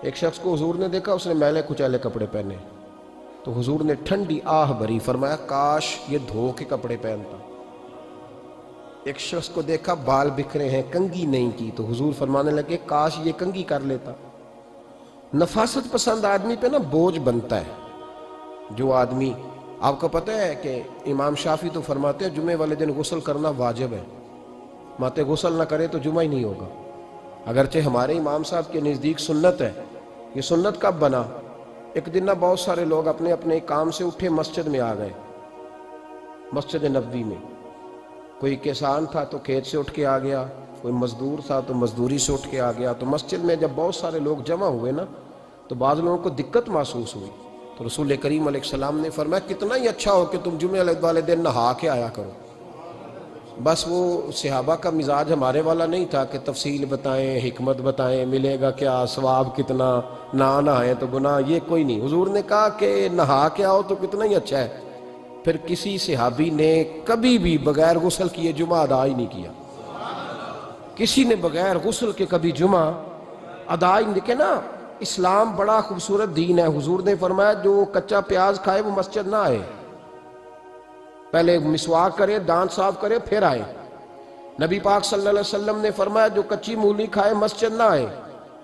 ایک شخص کو حضور نے دیکھا، اس نے میلے کچیلے کپڑے پہنے، تو حضور نے ٹھنڈی آہ بھری، فرمایا کاش یہ دھو کے کپڑے پہنتا۔ ایک شخص کو دیکھا بال بکھرے ہیں، کنگھی نہیں کی، تو حضور فرمانے لگے کاش یہ کنگھی کر لیتا۔ نفاست پسند آدمی پہ نا بوجھ بنتا ہے۔ جو آدمی، آپ کو پتہ ہے کہ امام شافعی تو فرماتے ہیں جمعے والے دن غسل کرنا واجب ہے، ماتے غسل نہ کرے تو جمعہ ہی نہیں ہوگا۔ اگرچہ ہمارے امام صاحب کے نزدیک سنت ہے۔ یہ سنت کب بنا؟ ایک دن نہ بہت سارے لوگ اپنے اپنے کام سے اٹھے مسجد میں آ گئے، مسجد نبوی میں۔ کوئی کسان تھا تو کھیت سے اٹھ کے آ گیا، کوئی مزدور تھا تو مزدوری سے اٹھ کے آ گیا۔ تو مسجد میں جب بہت سارے لوگ جمع ہوئے نا تو بعض لوگوں کو دقت محسوس ہوئی، تو رسول کریم علیہ السلام نے فرمایا کتنا ہی اچھا ہو کہ تم جمعے والے دن نہا کے آیا کرو۔ بس وہ صحابہ کا مزاج ہمارے والا نہیں تھا کہ تفصیل بتائیں، حکمت بتائیں، ملے گا کیا، ثواب کتنا، نہ نہائیں تو گناہ، یہ کوئی نہیں۔ حضور نے کہا کہ نہا کے آؤ تو کتنا ہی اچھا ہے۔ پھر کسی صحابی نے کبھی بھی بغیر غسل کیے جمعہ ادا ہی نہیں کیا، کسی نے بغیر غسل کے کبھی جمعہ ادا ہی نہیں۔ دیکھیں نا، اسلام بڑا خوبصورت دین ہے۔ حضور نے فرمایا جو کچا پیاز کھائے وہ مسجد نہ آئے، پہلے مسواک کرے، دانت صاف کرے پھر آئے۔ نبی پاک صلی اللہ علیہ وسلم نے فرمایا جو کچی مولی کھائے مسجد نہ آئے۔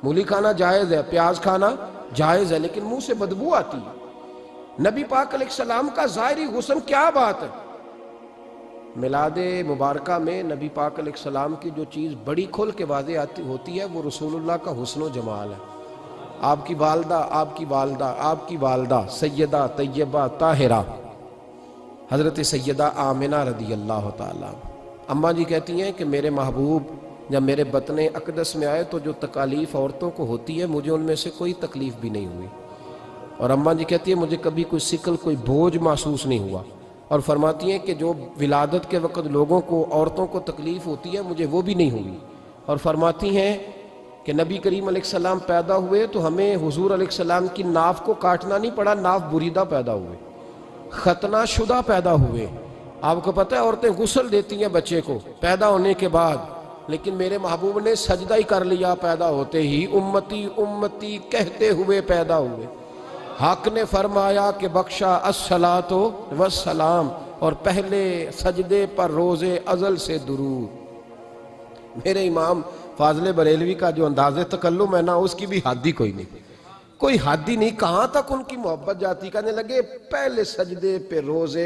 مولی کھانا جائز ہے، پیاز کھانا جائز ہے، لیکن منہ سے بدبو آتی ہے۔ نبی پاک علیہ السلام کا ظاہری حسن کیا بات ہے۔ میلاد مبارکہ میں نبی پاک علیہ السلام کی جو چیز بڑی کھل کے واضح ہوتی ہے وہ رسول اللہ کا حسن و جمال ہے۔ آپ کی والدہ سیدہ طیبہ طاہرہ حضرت سیدہ آمنہ رضی اللہ تعالیٰ، اماں جی کہتی ہیں کہ میرے محبوب جب میرے بطن اقدس میں آئے تو جو تکالیف عورتوں کو ہوتی ہے مجھے ان میں سے کوئی تکلیف بھی نہیں ہوئی، اور اماں جی کہتی ہیں مجھے کبھی کوئی ثقل، کوئی بوجھ محسوس نہیں ہوا، اور فرماتی ہیں کہ جو ولادت کے وقت لوگوں کو، عورتوں کو تکلیف ہوتی ہے مجھے وہ بھی نہیں ہوئی، اور فرماتی ہیں کہ نبی کریم علیہ السلام پیدا ہوئے تو ہمیں حضور علیہ السلام کی ناف کو کاٹنا نہیں پڑا، ناف بریدہ پیدا ہوئے، ختنہ شدہ پیدا ہوئے۔ آپ کو پتہ ہے عورتیں غسل دیتی ہیں بچے کو پیدا ہونے کے بعد، لیکن میرے محبوب نے سجدہ ہی کر لیا پیدا ہوتے ہی، امتی امتی کہتے ہوئے پیدا ہوئے۔ حق نے فرمایا کہ بخشا الصلاۃ والسلام، اور پہلے سجدے پر روز ازل سے درود۔ میرے امام فاضل بریلوی کا جو انداز تکلم ہے نا، اس کی بھی حد ہی کوئی نہیں، کوئی حد ہی نہیں، کہاں تک ان کی محبت جاتی۔ کہنے لگے پہلے سجدے پہ روز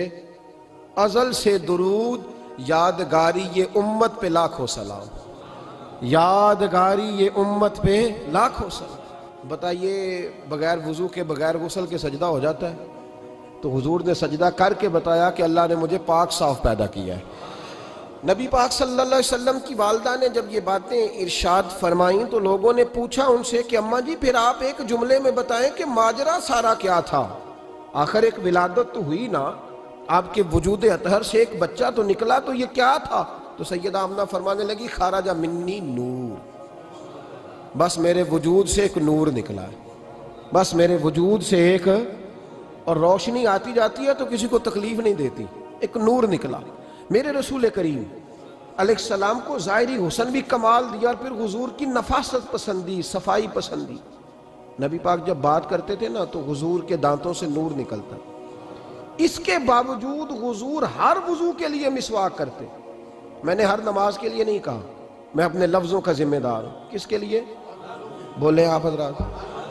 ازل سے درود، یادگاری یہ امت پہ لاکھوں سلام، یادگاری یہ امت پہ لاکھوں سلام۔ بتائیے بغیر وضو کے، بغیر غسل کے سجدہ ہو جاتا ہے؟ تو حضور نے سجدہ کر کے بتایا کہ اللہ نے مجھے پاک صاف پیدا کیا ہے۔ نبی پاک صلی اللہ علیہ وسلم کی والدہ نے جب یہ باتیں ارشاد فرمائیں تو لوگوں نے پوچھا ان سے کہ اماں جی پھر آپ ایک جملے میں بتائیں کہ ماجرا سارا کیا تھا، آخر ایک ولادت تو ہوئی نا، آپ کے وجود اطہر سے ایک بچہ تو نکلا، تو یہ کیا تھا؟ تو سیدہ آمنہ فرمانے لگی خارج منی نور، بس میرے وجود سے ایک نور نکلا ہے، بس میرے وجود سے ایک، اور روشنی آتی جاتی ہے تو کسی کو تکلیف نہیں دیتی، ایک نور نکلا۔ میرے رسول کریم علیہ السلام کو ظاہری حسن بھی کمال دیا، اور پھر حضور کی نفاست پسندی، صفائی پسندی۔ نبی پاک جب بات کرتے تھے نا تو حضور کے دانتوں سے نور نکلتا، اس کے باوجود حضور ہر وضو کے لیے مسواک کرتے۔ میں نے ہر نماز کے لیے نہیں کہا، میں اپنے لفظوں کا ذمہ دار ہوں۔ کس کے لیے بولے آپ حضرات؟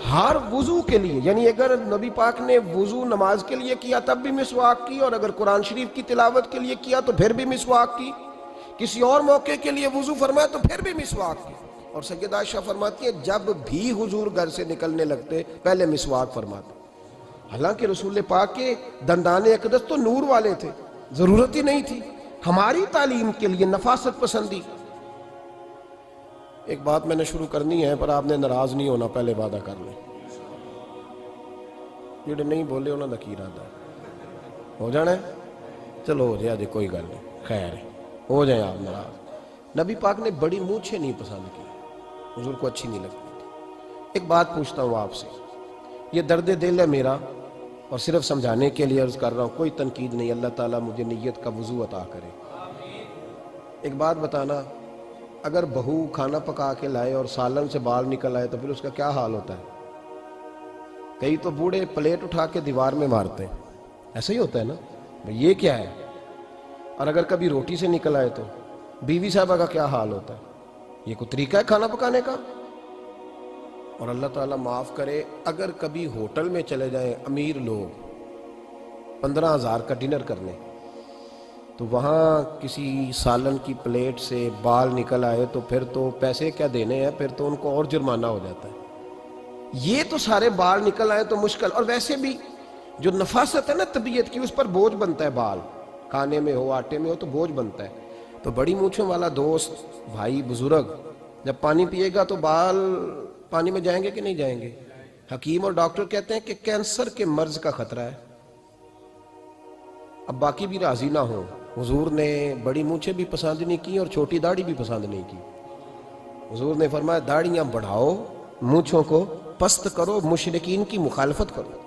ہر وضو کے لیے، یعنی اگر نبی پاک نے وضو نماز کے لیے کیا تب بھی مسواک کی، اور اگر قرآن شریف کی تلاوت کے لیے کیا تو پھر بھی مسواک کی، کسی اور موقع کے لیے وضو فرمایا تو پھر بھی مسواک کی۔ اور سیدہ عائشہ فرماتی ہے جب بھی حضور گھر سے نکلنے لگتے پہلے مسواک فرماتے، حالانکہ رسول پاک کے دندان اقدس تو نور والے تھے، ضرورت ہی نہیں تھی۔ ہماری تعلیم کے لیے نفاست پسندی۔ ایک بات میں نے شروع کرنی ہے پر آپ نے ناراض نہیں ہونا، پہلے وعدہ کر لیں، جڑے نہیں بولے انہوں نے کی ارادہ ہو جانا ہے، چلو ہو جائے، کوئی گل نہیں، خیر ہے، ہو جائیں آپ ناراض۔ نبی پاک نے بڑی مونچھیں نہیں پسند کی، حضور کو اچھی نہیں لگتی تھی۔ ایک بات پوچھتا ہوں آپ سے، یہ درد دل ہے میرا اور صرف سمجھانے کے لیے عرض کر رہا ہوں، کوئی تنقید نہیں، اللہ تعالیٰ مجھے نیت کا وضو عطا کرے۔ ایک بات بتانا، اگر بہو کھانا پکا کے لائے اور سالن سے بال نکل آئے تو پھر اس کا کیا حال ہوتا ہے؟ کئی تو بوڑھے پلیٹ اٹھا کے دیوار میں مارتے ہیں، ایسا ہی ہوتا ہے نا، یہ کیا ہے؟ اور اگر کبھی روٹی سے نکل آئے تو بیوی صاحبہ کا کیا حال ہوتا ہے؟ یہ کوئی طریقہ ہے کھانا پکانے کا؟ اور اللہ تعالیٰ معاف کرے، اگر کبھی ہوٹل میں چلے جائیں امیر لوگ 15,000 کا ڈنر کرنے، تو وہاں کسی سالن کی پلیٹ سے بال نکل آئے تو پھر تو پیسے کیا دینے ہیں، پھر تو ان کو اور جرمانہ ہو جاتا ہے۔ یہ تو سارے بال نکل آئے تو مشکل، اور ویسے بھی جو نفاست ہے نا طبیعت کی، اس پر بوجھ بنتا ہے، بال کھانے میں ہو آٹے میں ہو تو بوجھ بنتا ہے۔ تو بڑی مونچھوں والا دوست بھائی بزرگ جب پانی پیے گا تو بال پانی میں جائیں گے کہ نہیں جائیں گے؟ حکیم اور ڈاکٹر کہتے ہیں کہ کینسر کے مرض کا خطرہ ہے۔ اب باقی بھی راضی نہ ہوں، حضور نے بڑی مونچھیں بھی پسند نہیں کی اور چھوٹی داڑھی بھی پسند نہیں کی۔ حضور نے فرمایا داڑھیاں بڑھاؤ، مونچھوں کو پست کرو، مشرکین کی مخالفت کرو۔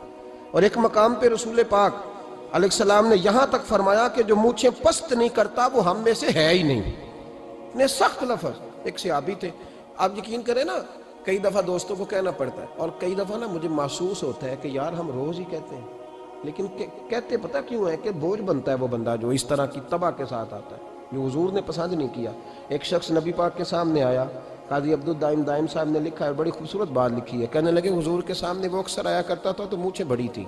اور ایک مقام پہ رسول پاک علیہ السلام نے یہاں تک فرمایا کہ جو مونچھیں پست نہیں کرتا وہ ہم میں سے ہے ہی نہیں۔ اتنے سخت لفظ۔ ایک صحابی تھے، آپ یقین کریں نا، کئی دفعہ دوستوں کو کہنا پڑتا ہے، اور کئی دفعہ نا مجھے محسوس ہوتا ہے کہ یار ہم روز ہی کہتے ہیں، لیکن کہتے پتہ کیوں ہے کہ بوجھ بنتا ہے وہ بندہ جو اس طرح کی تباہ کے ساتھ آتا ہے، جو حضور نے پسند نہیں کیا۔ ایک شخص نبی پاک کے سامنے آیا، قاضی عبدالدائم دائم صاحب نے لکھا ہے، بڑی خوبصورت بات لکھی ہے، کہنے لگے حضور کے سامنے وہ اکثر آیا کرتا تھا تو مونچھیں بڑی تھی،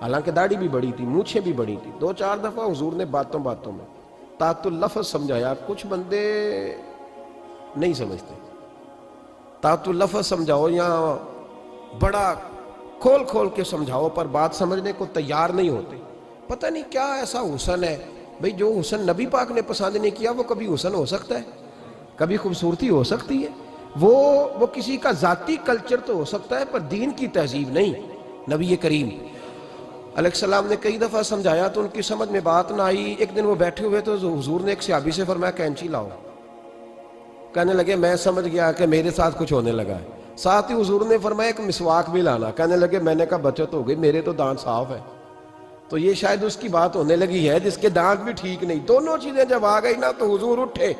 حالانکہ داڑھی بھی بڑی تھی، مونچھیں بھی بڑی تھی۔ 2-4 دفعہ حضور نے باتوں باتوں میں تحت اللفظ سمجھایا۔ کچھ بندے نہیں سمجھتے، تحت اللفظ سمجھاؤ یا بڑا کھول کھول کے سمجھاؤ پر بات سمجھنے کو تیار نہیں ہوتے۔ پتہ نہیں کیا ایسا حسن ہے بھئی، جو حسن نبی پاک نے پسند نہیں کیا وہ کبھی حسن ہو سکتا ہے، کبھی خوبصورتی ہو سکتی ہے، وہ کسی کا ذاتی کلچر تو ہو سکتا ہے پر دین کی تہذیب نہیں۔ نبی کریم علیہ السلام نے کئی دفعہ سمجھایا تو ان کی سمجھ میں بات نہ آئی۔ ایک دن وہ بیٹھے ہوئے تو حضور نے ایک صحابی سے فرمایا کینچی لاؤ۔ کہنے لگے میں سمجھ گیا کہ میرے ساتھ کچھ ہونے لگا ہے۔ ساتھ ہی حضور نے فرمایا ایک مسواک بھی لانا۔ کہنے لگے میں نے کہا بچت ہو گئی، میرے تو دانت صاف ہے۔ تو یہ شاید اس کی بات ہونے لگی ہے جس کے دانت بھی ٹھیک نہیں۔ دونوں چیزیں جب آ گئی نا تو حضور اٹھے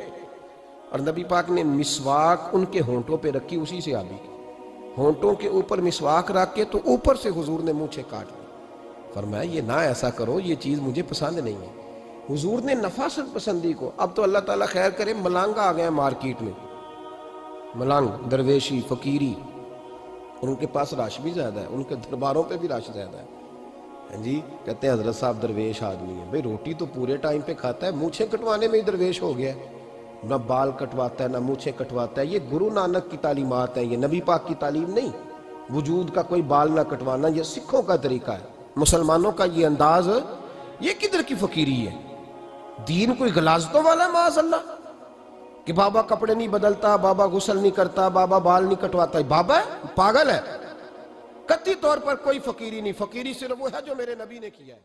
اور نبی پاک نے مسواک ان کے ہونٹوں پہ رکھی، اسی سے آبی کی ہونٹوں کے اوپر مسواک رکھ کے تو اوپر سے حضور نے مونچھیں کاٹ لی۔ فرمایا یہ نہ ایسا کرو، یہ چیز مجھے پسند نہیں ہے۔ حضور نے نفاست پسندی کو، اب تو اللہ تعالیٰ خیر کرے ملنگ آ گئے ہیں مارکیٹ میں، ملنگ درویشی فقیری، اور ان کے پاس رش بھی زیادہ ہے، ان کے درباروں پہ بھی رش زیادہ ہے۔ جی کہتے ہیں حضرت صاحب درویش آدمی ہے، بھئی روٹی تو پورے ٹائم پہ کھاتا ہے، مونچھیں کٹوانے میں ہی درویش ہو گیا ہے، نہ بال کٹواتا ہے نہ مونچھیں کٹواتا ہے۔ یہ گرو نانک کی تعلیمات ہیں، یہ نبی پاک کی تعلیم نہیں۔ وجود کا کوئی بال نہ کٹوانا یہ سکھوں کا طریقہ ہے، مسلمانوں کا یہ انداز، یہ کدھر کی فقیری ہے؟ دین کوئی غلاظتوں والا معاذ اللہ، کہ بابا کپڑے نہیں بدلتا، بابا غسل نہیں کرتا، بابا بال نہیں کٹواتا، بابا ہے پاگل ہے؟ قطعی طور پر کوئی فقیری نہیں، فقیری صرف وہ ہے جو میرے نبی نے کیا ہے۔